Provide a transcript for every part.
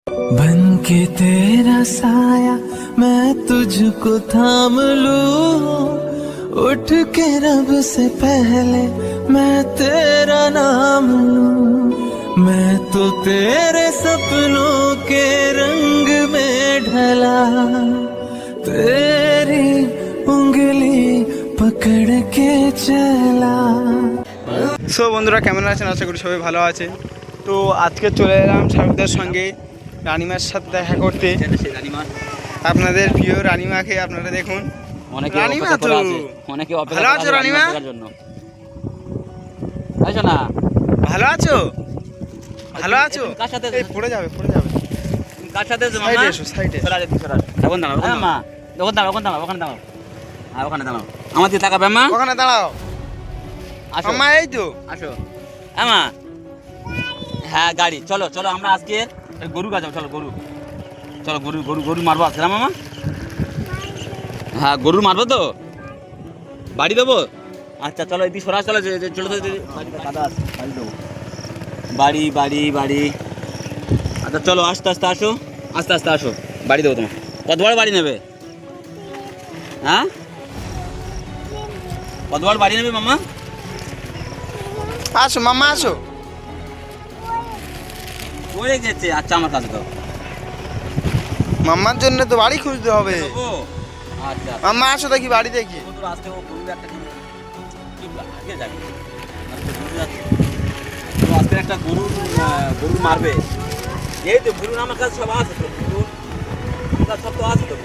बन के तेरा साया मैं तुझको थाम लूं, उठ के रब से पहले मैं तेरा नाम लूं, मैं तो तेरे सपनों के रंग में ढला, तेरी उंगली पकड़ के चला। সো বন্ধুরা কেমন আছেন? আশা করি সবাই ভালো আছে। তো আজকে চলে এলাম শাহরুখদার সঙ্গে রানিমার সাথে দেখা করতে। আপনাদের প্রিয় রানিমাকে আপনারা দেখুন। রানিমা তো ভালো আছো? রানিমা ভালো আছো? ভালো আছো? এই পড়ে যাবে পড়ে যাবে। কার সাথে সাইডে এসো, সাইডে। এখন দাঁড়াও মা, ওখানে দাঁড়াও, ওখানে দাঁড়াও, ওখানে দাঁড়াও, হ্যাঁ ওখানে দাঁড়াও। আমার দিকে তাকাবে মা, ওখানে দাঁড়াও। আসো মা এই তো আসো মা। হ্যাঁ গাড়ি চলো চলো, আমরা আজকে গরু গাছ চলো, গরু চলো, গরু গরু গরু মারবো আজকে না মামা? হ্যাঁ গরু মারবো তো, বাড়ি দেবো। আচ্ছা চলো এদিকে সরা, চলো চলো কাদা আছে, বাড়ি দেবো, বাড়ি বাড়ি বাড়ি। আচ্ছা চলো আস্তে আস্তে আসো, আস্তে আস্তে আসো, বাড়ি দেবো তোমার। কত বড় বাড়ি নেবে? হ্যাঁ কত বড় বাড়ি নেবে মামা? আসো মামা আসো। পড়ে গেছে। আচ্ছা আমার কাছে দাও, মাম্মার জন্য তো বাড়ি খুঁজতে হবে। আচ্ছা মাম্মা আসো দেখি বাড়ি দেখি। আজকে ও গরু একটা আগে যাবে, আজকে একটা গরু গরু মারবে। এই তো গরু আমার কাছে সব আছে, তো গরু সব তো আছে তো।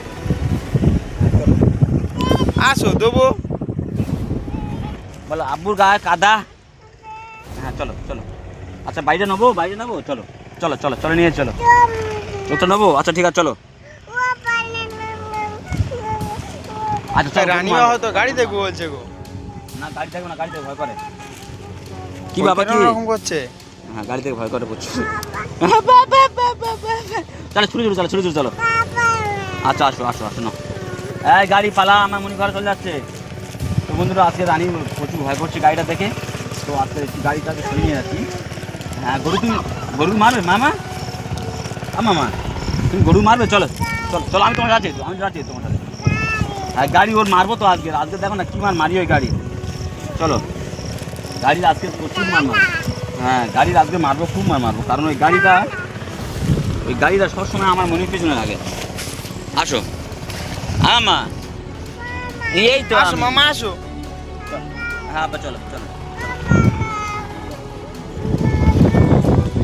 আসো দেবো। বলো আব্বুর গায়ে কাদা। হ্যাঁ চলো চলো। আচ্ছা বাইরে নেবো, বাইরে নেবো, চলো চলো চলো চলো নিয়ে চলো, ওটা নেবো। আচ্ছা ঠিক আছে চলো। আচ্ছা রানিমা হয়তো গাড়ি দেখবো বলছে গো। না গাড়ি দেখবো না, গাড়িতে ভয় করে। কি বাবা কি এরকম করছে? হ্যাঁ গাড়ি থেকে ভয় করে করছে। চলো ছুটে চলো, ছুটে চলো। আচ্ছা আসো আসো আসো না। এই গাড়ি পালা, আমার মনে ঘরে চলে যাচ্ছে। তো বন্ধুরা আজকে রানী প্রচুর ভয় করছে গাড়িটা দেখে, তো আজকে গাড়িটাকে সরিয়ে নিয়ে যাচ্ছি। হ্যাঁ গরু, তুমি গরু মারবে মামা? মামা তুমি গরু মারবে? চলো চলো চলো, আমি তোমার যাচ্ছি, আমি যাচ্ছি তোমার সাথে। হ্যাঁ গাড়ি ওর মারবো তো আজকে, আজকে দেখো না কি মারি ওই গাড়ি। চলো গাড়ির আজকে প্রচুর মারবো। হ্যাঁ গাড়ির আজকে মারবো, খুব মারবো, কারণ ওই গাড়িটা সবসময় আমার মনের পিছনে লাগে। আসো মা, এই তো আসো মামা আসো। হ্যাঁ চলো চলো।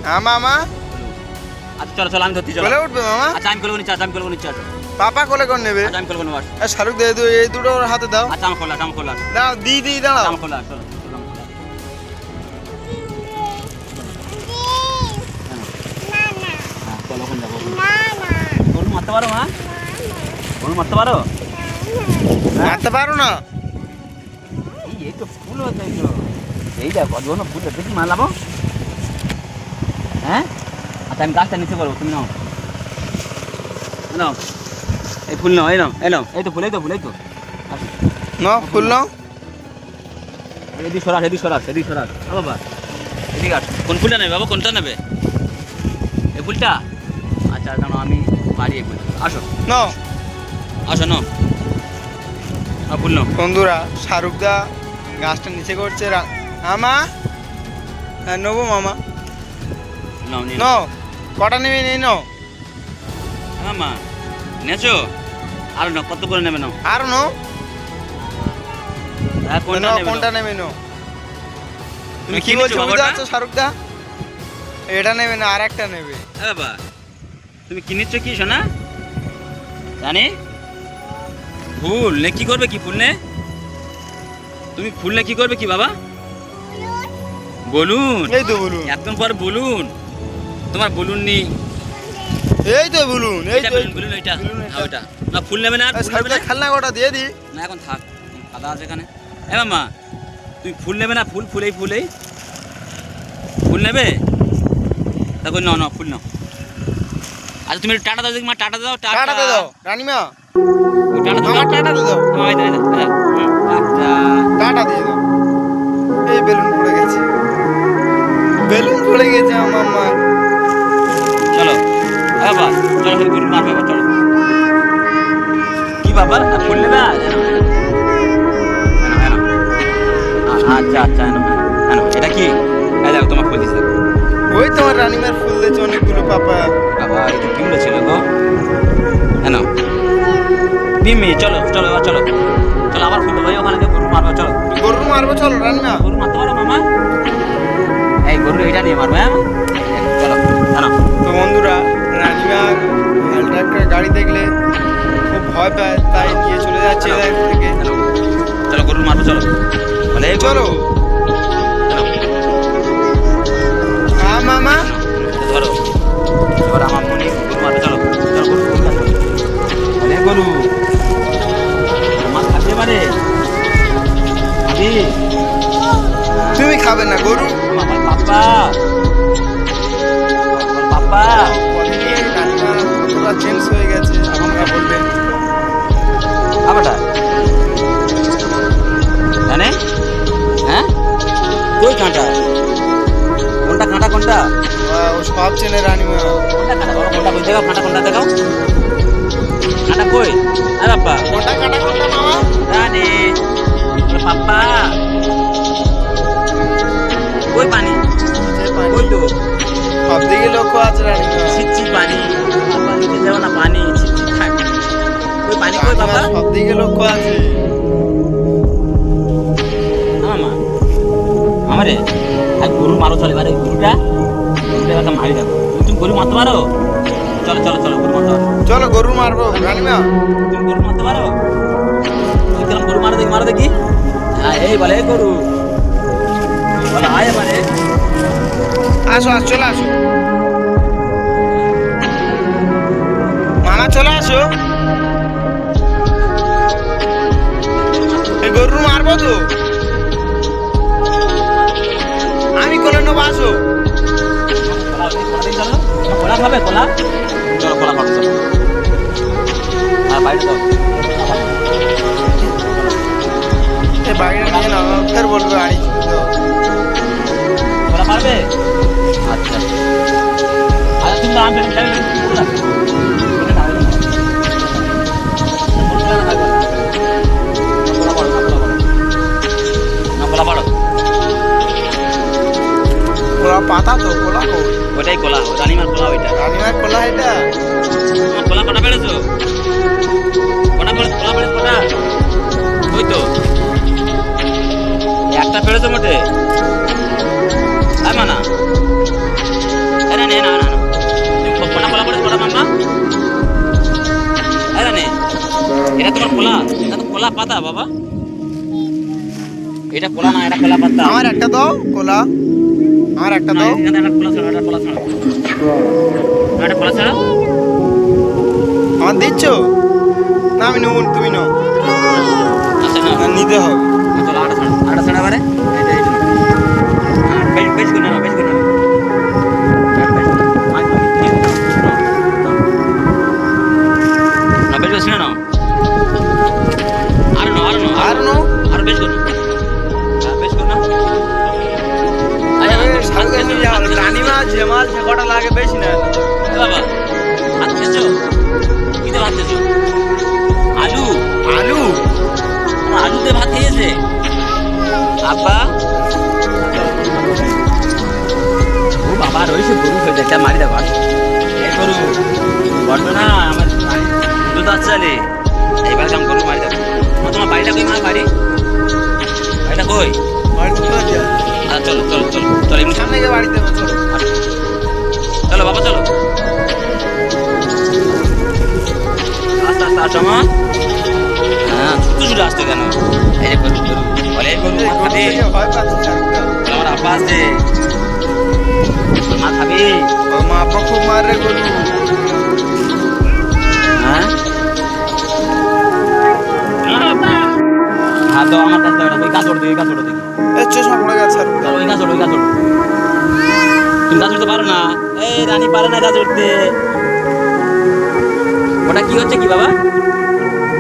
হ্যাঁ মামা। আচ্ছা চলো চলো, আমি ধরছি, চলো। কোলে উঠবে মামা? আচ্ছা আমি কোলে নিচ্ছি, আচ্ছা আমি কোলে নিচ্ছি। আচ্ছা পাপা কোলে করে নেবে? আচ্ছা আমি কোলে নেবো। শাহরুখ দে এই দুটো ওর হাতে দাও। আচ্ছা আমার খোলা, আমার খোলা, দাও দিদি দাঁড়াও। আমার খোলা, চলো চলো আমার খোলা। হ্যাঁ চলো ওখানে যাবো। গরু মারতে পারো মা? গরু মারতে পারো? মারতে পারো না? এই তো ফুল হচ্ছে, এই তো এই দেখো কতগুলো ফুল দেখি মারলাম। হ্যাঁ আচ্ছা আমি গাছটা নিচে করবো, তুমি নাও নাও, এই ফুল নাও, এই নাও, এই নাও, এই তো ফুল, এই তো ফুল, এই তো নাও ফুল নাও। এদিকে সরাস, এদিকে সরাস, এদিকে সরাস। বাবা এদিকে আস। কোন ফুলটা নেবে বাবা? কোনটা নেবে? এই ফুলটা? আচ্ছা জানো আমি পারি এই ফুল। আসো নাও আসো নাও, ফুল নাও। বন্ধুরা শাহরুখ দা গাছটা নিচে করছে। মামা হ্যাঁ নেবো মামা। নাও নিয়ে নাও কটা নেবে নিয়ে নাও। মা নেছো? আরো নাও, কত করে নেবে নাও? আর নাও। হ্যাঁ কোনটা নেবে? কোনটা নেবে নাও। তুমি কি নিচ্ছো বলছো বুঝতে বাবাটা? পারছো শাহরুখ দা? এটা নেবে না আর একটা নেবে। বাবা তুমি কি নিচ্ছ কি শোনা? জানি ফুল নে কি করবে? কি ফুল নে? তুমি ফুল নে কি করবে কি বাবা? বলুন। এই তো বলুন। এতক্ষণ পর বলুন, তোমার বলুন নি। এই তো বলুন। এই তো বলুন এইটা, হ্যাঁ ওইটা না। ফুল নেবে না? আর ফুল নেবে শাহরুখ না? দা খেলনা কটা দিয়ে দি না এখন থাক, কাদা আছে এখানে। মামা তুমি ফুল নেবে না? ফুল ফুলেই ফুলেই ফুল নেবে? দেখো নাও নাও ফুল নাও। আচ্ছা তুমি টাটা দাও দেখি মা, টাটা দাও। টাটা দে দাও রানিমা। টাটা দাও, মামা টাটা দে দাও। টাটা দিয়ে দাও। এই বেলুন পড়ে গেছে, বেলুন পড়ে গেছে আমার। চলো চলো গরুর মারবে এবার, চলো। কি বাবা বললে না? আচ্ছা আচ্ছা, এটা কি? এই দেখো তোমার ফুল দিচ্ছে। ওই তোমার রানিমার ফুল দিয়েছে অনেকগুলো পাপা। বাবা এটা কি বলেছিল গো? কেন পিমি? চলো চলো এবার চলো, চলো আবার ফুল দেবো ওখানে গিয়ে গরু মারবো, চলো। গরু মারবো, চলো রানিমা। গরু মারতে পারো মামা? এই গরু এটা নিয়ে মারবো, হ্যাঁ চলো। জানো তো বন্ধুরা, রানিমা হালকা একটা গাড়ি দেখলে খুব ভয় পায়, তাই নিয়ে চলে যাচ্ছে এদের থেকে। চলো গরু মারবো, চলো। বলে এই চলো। হ্যাঁ মামা, ধরো এবার আমার মনে গরু মারবে, চলো চলো গরু বলে গরু মাছ খাবে এবারে খাবি? তুমি খাবে না গরু? আমার পাপ্পা, পাপ্পা রানিমা কতটা চেঞ্জ হয়ে গেছে আপনারা বলবেন। আবারটা জানে? হ্যাঁ কই কাঁটা? কোনটা কাঁটা কোনটা? ও সব চেনে রানিমা। কোনটা কাঁটা বাবা? কোনটা কই দেখাও, কাঁটা কোনটা দেখাও, কাঁটা কই? আরে বাপ্পা কোনটা কাটা কোনটা মামা? জানে পাপ্পা কই পানি? কই তো সব দিকে লক্ষ্য আছে রানিমা। ছিচ্ছি পানি, পাপ্পা নিচে যাও না, পানি ছিচ্ছি খায়। কই পানি কই বাবা? সব দিকে লক্ষ্য আছে। মামা আমারে আর গরু মারো, চলে এবারে গরুটা একটা মারি দেখো। তুমি গরু মারতে পারো? চলো চলো চলো গরু মারতে পারো, চলো গরু মারবো রানিমা। তুমি গরু মারতে পারো? ওই কিরম গরু মারো দেখি, মারো দেখি। হ্যাঁ এই বলে এই গরু বলে আয় এবারে। আসো আসো, চলে আসো মামা, চলে আসো। এই গরু মারবো তো আমি, কোলে নেবো, আসো। কলা খাবে? কলা চলো, কলা খাবে চলো। হ্যাঁ বাইরে যাও, এই বাড়িটা নিয়ে না, ফের বলবে আড়ি কলা পারবে? আচ্ছা আচ্ছা তুমি দাম পেলে খেলে কলা পারো? কোলা পাতা তো, কোলা কই? ওটাই কলা, রানিমার কলা ওইটা। রানিমার কোলা এটা? তোমার কলা কটা পেরেছো? কটা পেরেছো? কলা পেরেছো কটা? ওই তো একটা পেরেছো মোটে। মানা আরে নে না না না, তুমি কটা কলা পেরেছো? কটা মাম্মা? আরে নে, এটা তোমার কলা? এটা তো কলা পাতা বাবা, এটা কলা না, এটা কলা পাতা। আমার একটা দাও কোলা, আমার একটা দাও। এখানে একটা কলা ছাড়া, একটা কলা ছাড়া, একটা কলা ছাড়া। আমার দিচ্ছ না? আমি নেব, তুমি নাও। আচ্ছা না নিতে হবে। চলো আটা ছাড়া, আটা ছাড়া বারে এটা এই জন্য বেশ বেশ করে না, বেশ করে না বেশ বেশ না, আর নো আর নো আর নো, আর বেশ করে বেশ করে না। রানিমা ঝেমাল ঝেকটা লাগে বেশি না বাবা। ভাত খেয়েছো? কি দিয়ে ভাত খেয়েছো? আলু? আলু? আমার আলু দিয়ে ভাত খেয়েছে আব্বা? ও বাবা রয়েছে গরু হয়ে যাচ্ছে, মারি দেবো। এই গরু বড্ড না আমার দুধ আসছে, এইবার কাম গরু মারি দেবো। তোমার বাড়িটা কই? আমার বাড়ি, বাড়িটা কই? আচ্ছা চলো চলো চলো চলো, এমনি সামনে গিয়ে বাড়িতে চলো। চলো বাবা চলো, আস্তে আস্তে আসো মা। হ্যাঁ ছুটু ছুটে আসতো কেন? এই গরু গরু বলে এই গরু মা খাবে? ভয় পাচ্ছে আমার আব্বা আছে, মা খাবে? মা আপা খুব মারে গরু। হ্যাঁ হ্যাঁ তো আমার কাছে ওই গাছ ওড় দেখি, গাছ ওড় দেখি। চশমা পড়ে গেছে। চলো ওই গাছ ওড়, ওই গাছ ওড়। তুমি গাছ উঠতে পারো না? এই রানী পারে না গাছ উঠতে। ওটা কি হচ্ছে কি বাবা?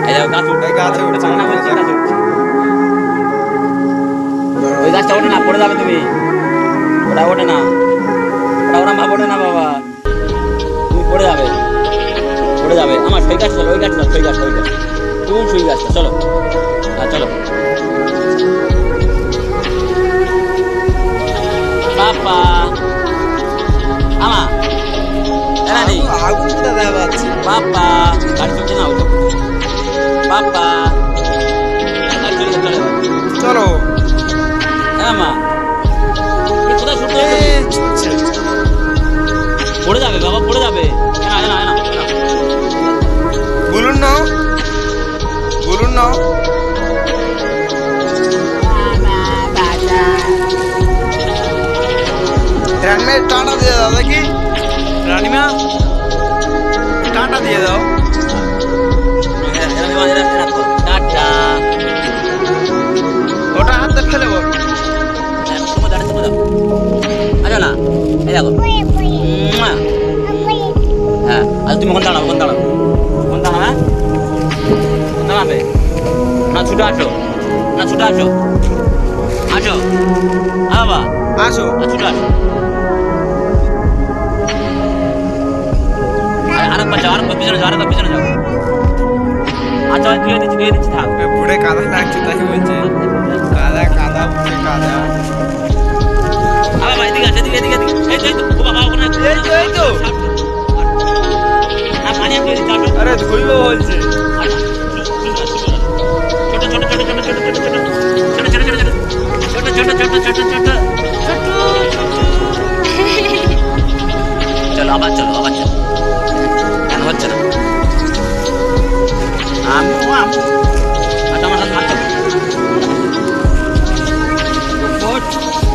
এই দেখো গাছ উঠে, গাছে উঠছে, পারে না বলছি, গাছ উঠছে। ওই গাছটা ওঠে না, পড়ে যাবে তুমি। ওটা ওঠে না, ওটা ওরা ভাব ওঠে না বাবা, তুমি পড়ে যাবে। যাবে আমার সই গাছ চলো ওই গাছ চলো সই গাছ ওই গাছ কোন সই গাছটা চলো হ্যাঁ চলো পাপা আমা রানী আগুনটা দেখা যাচ্ছে। পাপা গাড়ি চলছে না ওঠো পাপা গাড়ি চলে চলে চলো হ্যাঁ মা কোথায় ছুটতে ছুটছে। পড়ে যাবে বাবা পড়ে যাবে না না না বলুন নাও, বলুন নাও। রানিমা টাটা দিয়ে দাও দেখি, রানিমা টাটা দিয়ে দাও। টাটা ওটা হাতে ফেলে বল। আচ্ছা না এই দেখো হ্যাঁ আচ্ছা তুমি কোন দাঁড়াও কোন দাঁড়াও হ্যাঁ কোন দাঁড়াবে না ছুটে আসো না ছুটে আসো আসো হ্যাঁ বাবা আসো। ছুটে আসো আরেকবার যাও আরেকবার পিছনে যাও আরেকবার পিছনে যাও আচ্ছা ধুয়ে দিচ্ছি থাক বুড়ে কাদা লাগছে তাই বলছে। কাদা কাদা বুড়ে কাদা। বাবা এদিকে আছে এদিকে এই তো ও বাবা ওখানে এই তো না পানি আমি দিয়ে দিচ্ছি আসো আরে ধুইবো বলছে। চলো আবার চলো কেন হচ্ছে না আচ্ছা আমার সাথে হাত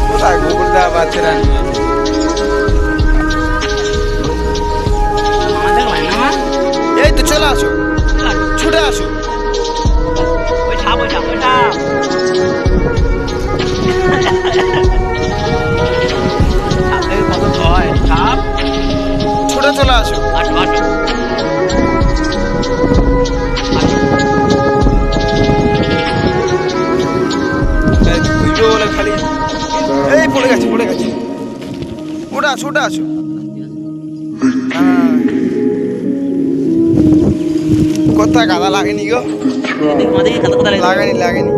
কোথায় গোবর দেওয়া পাচ্ছে রানিমা? আমাদের হয় না এই তো চলে আসো, ছুটে আসো। ওই ছাপ কত হয় ছাপ ছুটে চলে আসো। আসো আসো ধুইবো বলে খালি এই পড়ে গেছে ওটা আসো ওটা আসো। কোথায় কাদা লাগেনি গো? লাগেনি।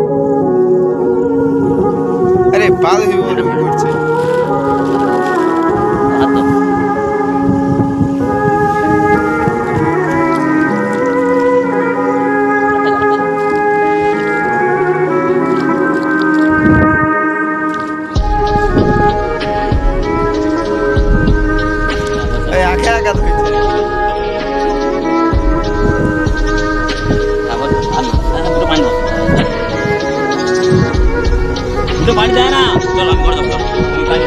আরে পা ধুইবো বলে ভুল করছে। এই আখে আঘাত হয়েছে। পানি দেয় না চলো আমি করে দেবো তুমি পানি